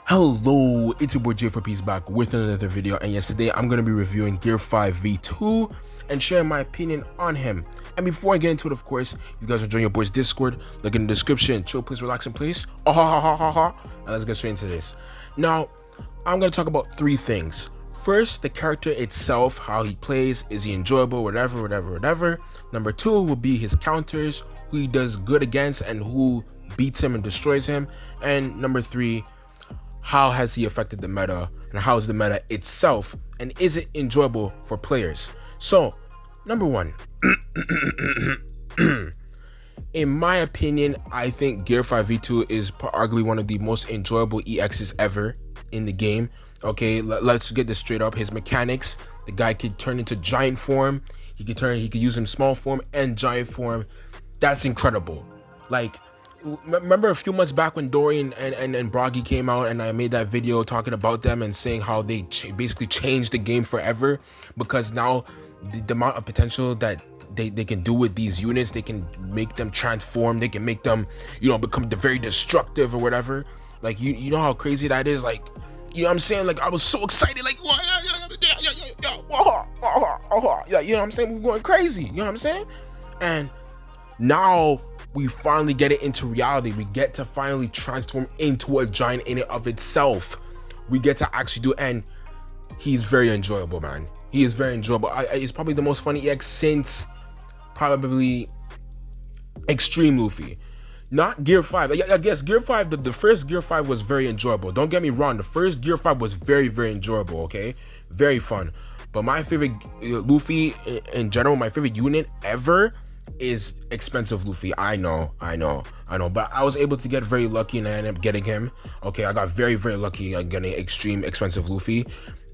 Hello, it's your boy J4P's back with another video, and yesterday I'm going to be reviewing Gear 5 V2 and sharing my opinion on him. And before I get into it, of course, you guys are joining your boy's Discord, link in the description. Chill, please, relax, and please. And let's get straight into this. Now, I'm going to talk about three things. First, the character itself, how he plays, is he enjoyable, whatever. Number two will be his counters, who he does good against and who beats him and destroys him. And number three, how has he affected the meta and how is the meta itself and is it enjoyable for players? So, number one, in my opinion, I think Gear 5 V2 is arguably one of the most enjoyable EXs ever in the game. Okay, let's get this straight up. His mechanics, the guy could turn into giant form, he could use him small form and giant form. That's incredible. Like, remember a few months back when Dorian and Broggy came out, and I made that video talking about them and saying how they basically changed the game forever, because now the amount of potential that they can do with these units, they can make them transform, they can make them, become very destructive or whatever. Like, you know how crazy that is. Like, you know what I'm saying? Like, I was so excited, like, yeah, you know what I'm saying? We're going crazy, you know what I'm saying? And now we finally get it into reality. We get to finally transform into a giant in and of itself. We get to actually do, and he's very enjoyable, man. He is very enjoyable. He's probably the most funny EX since probably Extreme Luffy. Not Gear 5. I guess Gear 5, the first Gear 5 was very enjoyable. Don't get me wrong. The first Gear 5 was very enjoyable, okay? Very fun. But my favorite Luffy in general, my favorite unit ever is expensive Luffy. I know, but I was able to get very lucky and I ended up getting him. Okay, I got very lucky at getting extreme expensive Luffy,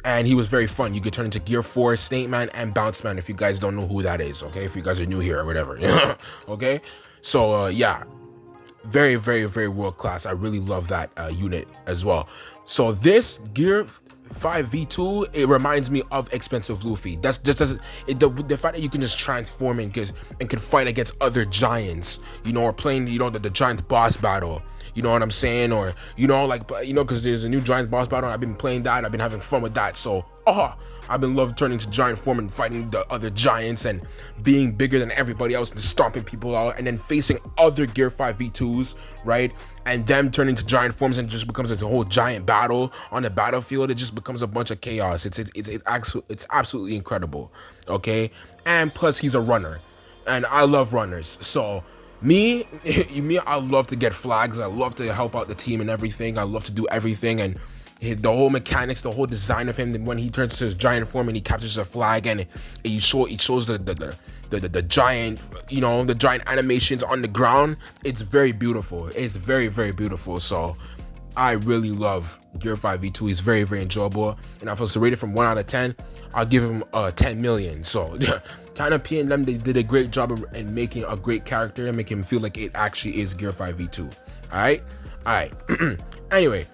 and he was very fun. You could turn into Gear 4, Snake Man, and Bounce Man if you guys don't know who that is, okay? If you guys are new here or whatever. Okay, so yeah, very world class. I really love that unit as well. So this Gear 5 V2, it reminds me of expensive Luffy. That's just the fact that you can just transform and can fight against other giants, or playing the giant boss battle, you know what I'm saying? Or because there's a new giant boss battle, I've been playing that, I've been having fun with that. So I've been loving turning to giant form and fighting the other giants and being bigger than everybody else and stomping people out, and then facing other Gear 5 V2s, right? And them turning to giant forms, and just becomes a whole giant battle on the battlefield. It just becomes a bunch of chaos. It's absolutely incredible, okay? And plus, he's a runner, and I love runners. So me, I love to get flags. I love to help out the team and everything. I love to do everything, and the whole mechanics, the whole design of him, when he turns to his giant form and he captures a flag, and it shows the giant, the giant animations on the ground. It's very beautiful. It's very beautiful. So I really love Gear 5 V2. He's very enjoyable, and if I was to rate it from 1 out of 10, I'll give him 10 million. So China P and them, they did a great job in making a great character and making him feel like it actually is Gear 5 V2. All right. Anyway,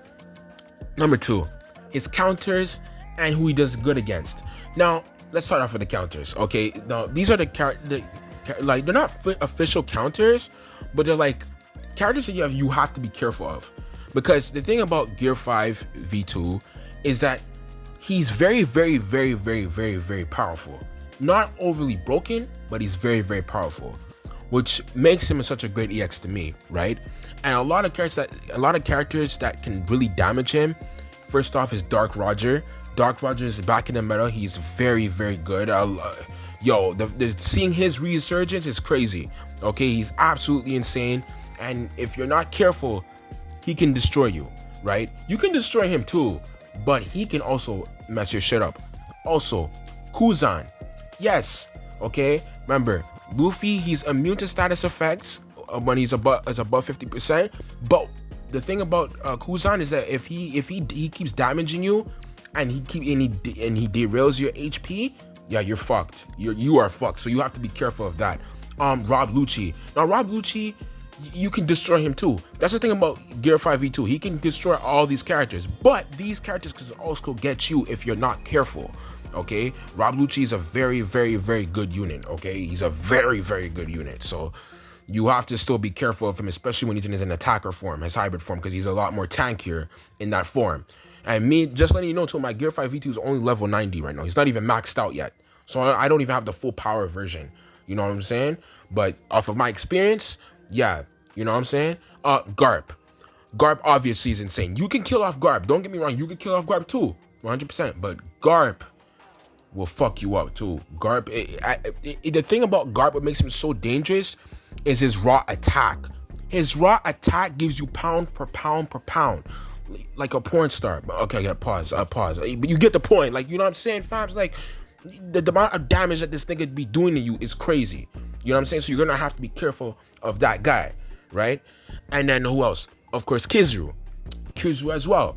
number two, his counters and who he does good against. Now, let's start off with the counters, okay? Now, these are like, they're not official counters, but they're like characters that you have to be careful of. Because the thing about Gear 5 V2 is that he's very powerful. Not overly broken, but he's very powerful, which makes him such a great EX to me, right? And a lot of characters that can really damage him. First off is Dark Roger. Dark Roger is back in the meta. He's very good. Seeing his resurgence is crazy. Okay, he's absolutely insane. And if you're not careful, he can destroy you, right? You can destroy him too, but he can also mess your shit up. Also, Kuzan. Yes, okay. Remember, Luffy, he's immune to status effects when he's above 50%. But the thing about Kuzan is that if he keeps damaging you, and he derails your HP, yeah, you're fucked. You are fucked. So you have to be careful of that. Rob Lucci. Now, Rob Lucci, you can destroy him too. That's the thing about Gear 5 V2. He can destroy all these characters, but these characters can also get you if you're not careful. Okay, Rob Lucci is a very good unit. Okay, he's a very good unit. So you have to still be careful of him, especially when he's in his attacker form, his hybrid form, because he's a lot more tankier in that form. And me, just letting you know, too, my Gear 5 V2 is only level 90 right now. He's not even maxed out yet. So I don't even have the full power version. You know what I'm saying? But off of my experience, yeah, you know what I'm saying? Garp. Garp obviously is insane. You can kill off Garp. Don't get me wrong. You can kill off Garp too, 100%. But Garp will fuck you up too. Garp, the thing about Garp, what makes him so dangerous is his raw attack. His raw attack gives you pound per pound per pound, like a porn star. Okay, yeah, pause. But you get the point. Like, you know what I'm saying, fams? Like, the amount of damage that this nigga be doing to you is crazy. You know what I'm saying? So you're gonna have to be careful of that guy, right? And then who else? Of course, Kizaru. Kizaru as well.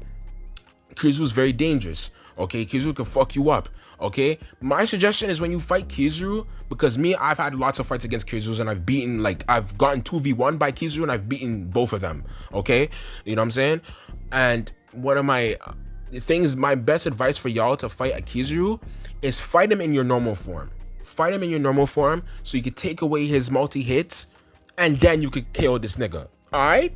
Kizaru is very dangerous. Okay, Kizaru can fuck you up. Okay, my suggestion is when you fight Kizaru, because I've had lots of fights against Kizaru and I've gotten 2v1 by Kizaru and I've beaten both of them. Okay, you know what I'm saying? And one of my things, my best advice for y'all to fight a Kizaru is fight him in your normal form. Fight him in your normal form so you can take away his multi-hits and then you could KO this nigga. Alright,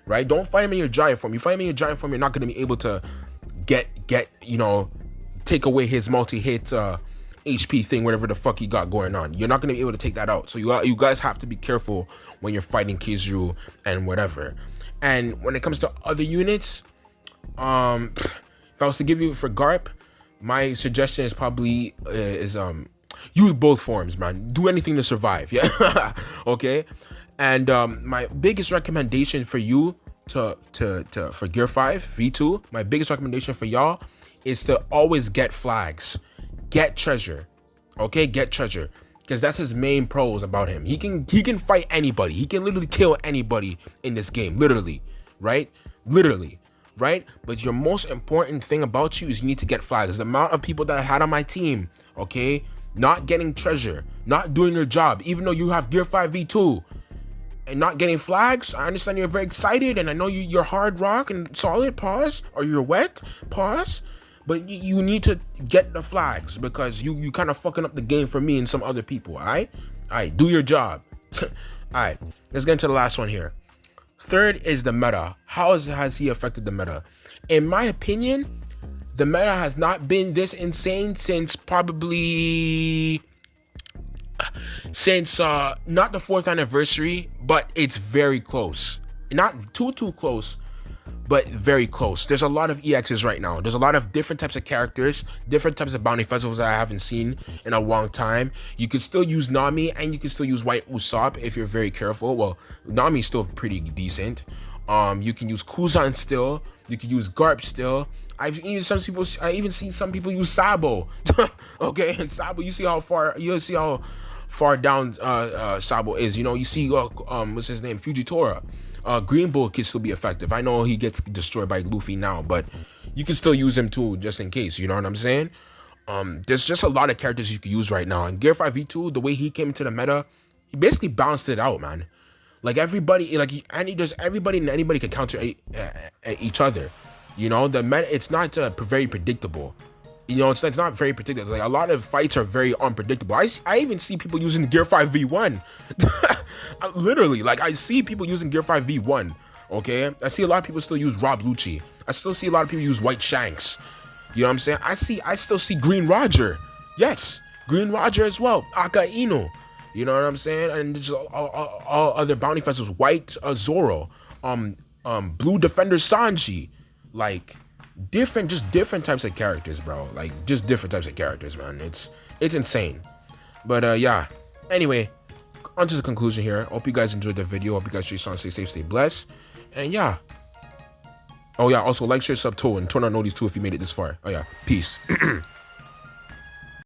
right? Don't fight him in your giant form. You fight him in your giant form, you're not going to be able to get take away his multi-hit HP thing, whatever the fuck he got going on. You're not going to be able to take that out. So you guys have to be careful when you're fighting Kizaru and whatever. And when it comes to other units, if I was to give you for Garp, my suggestion is probably use both forms, man. Do anything to survive. Yeah. Okay. And my biggest recommendation for you for Gear 5 V2, my biggest recommendation for y'all is to always get flags, get treasure. Okay, get treasure, because that's his main pros about him. He can fight anybody. He can literally kill anybody in this game, literally, right? Literally, right? But your most important thing about you is you need to get flags. The amount of people that I had on my team, okay, not getting treasure, not doing their job, even though you have Gear 5 V2 and not getting flags. I understand you're very excited and I know you're hard rock and solid, pause, or you're wet, pause. But you need to get the flags because you kind of fucking up the game for me and some other people, all right? All right, do your job. All right, let's get into the last one here. Third is the meta. How has he affected the meta? In my opinion, the meta has not been this insane since probably... not the 4th anniversary, but it's very close. Not too close, but very close. There's a lot of EXs right now. There's a lot of different types of characters, different types of bounty festivals that I haven't seen in a long time. You can still use Nami and you can still use White Usopp if you're very careful. Well, Nami's still pretty decent. You can use Kuzan still. You can use Garp still. I even seen some people use Sabo. Okay, and Sabo, you see how far down Sabo is. You know, you see what's his name, Fujitora. Green Bull can still be effective. I know he gets destroyed by Luffy now, but you can still use him too, just in case. You know what I'm saying? There's just a lot of characters you can use right now. And Gear 5 V2, the way he came into the meta, he basically balanced it out, man. Like everybody, there's everybody and anybody can counter each other. You know, the meta, it's not very predictable. You know, it's not very predictable. Like a lot of fights are very unpredictable. I even see people using Gear 5 V1. Literally, like I see people using Gear 5 V1. Okay, I see a lot of people still use Rob Lucci. I still see a lot of people use White Shanks. You know what I'm saying? I still see Green Roger. Yes, Green Roger as well. Aka Ino. You know what I'm saying? And just all other bounty festivals. White Zoro. Blue Defender Sanji. Like different types of characters, bro. Like just different types of characters, man. It's insane. But yeah. Anyway, on to the conclusion here. Hope you guys enjoyed the video. Hope you guys stay strong, stay safe, stay blessed. And yeah. Oh yeah, also like, share, sub, and turn on notice too if you made it this far. Oh yeah, peace.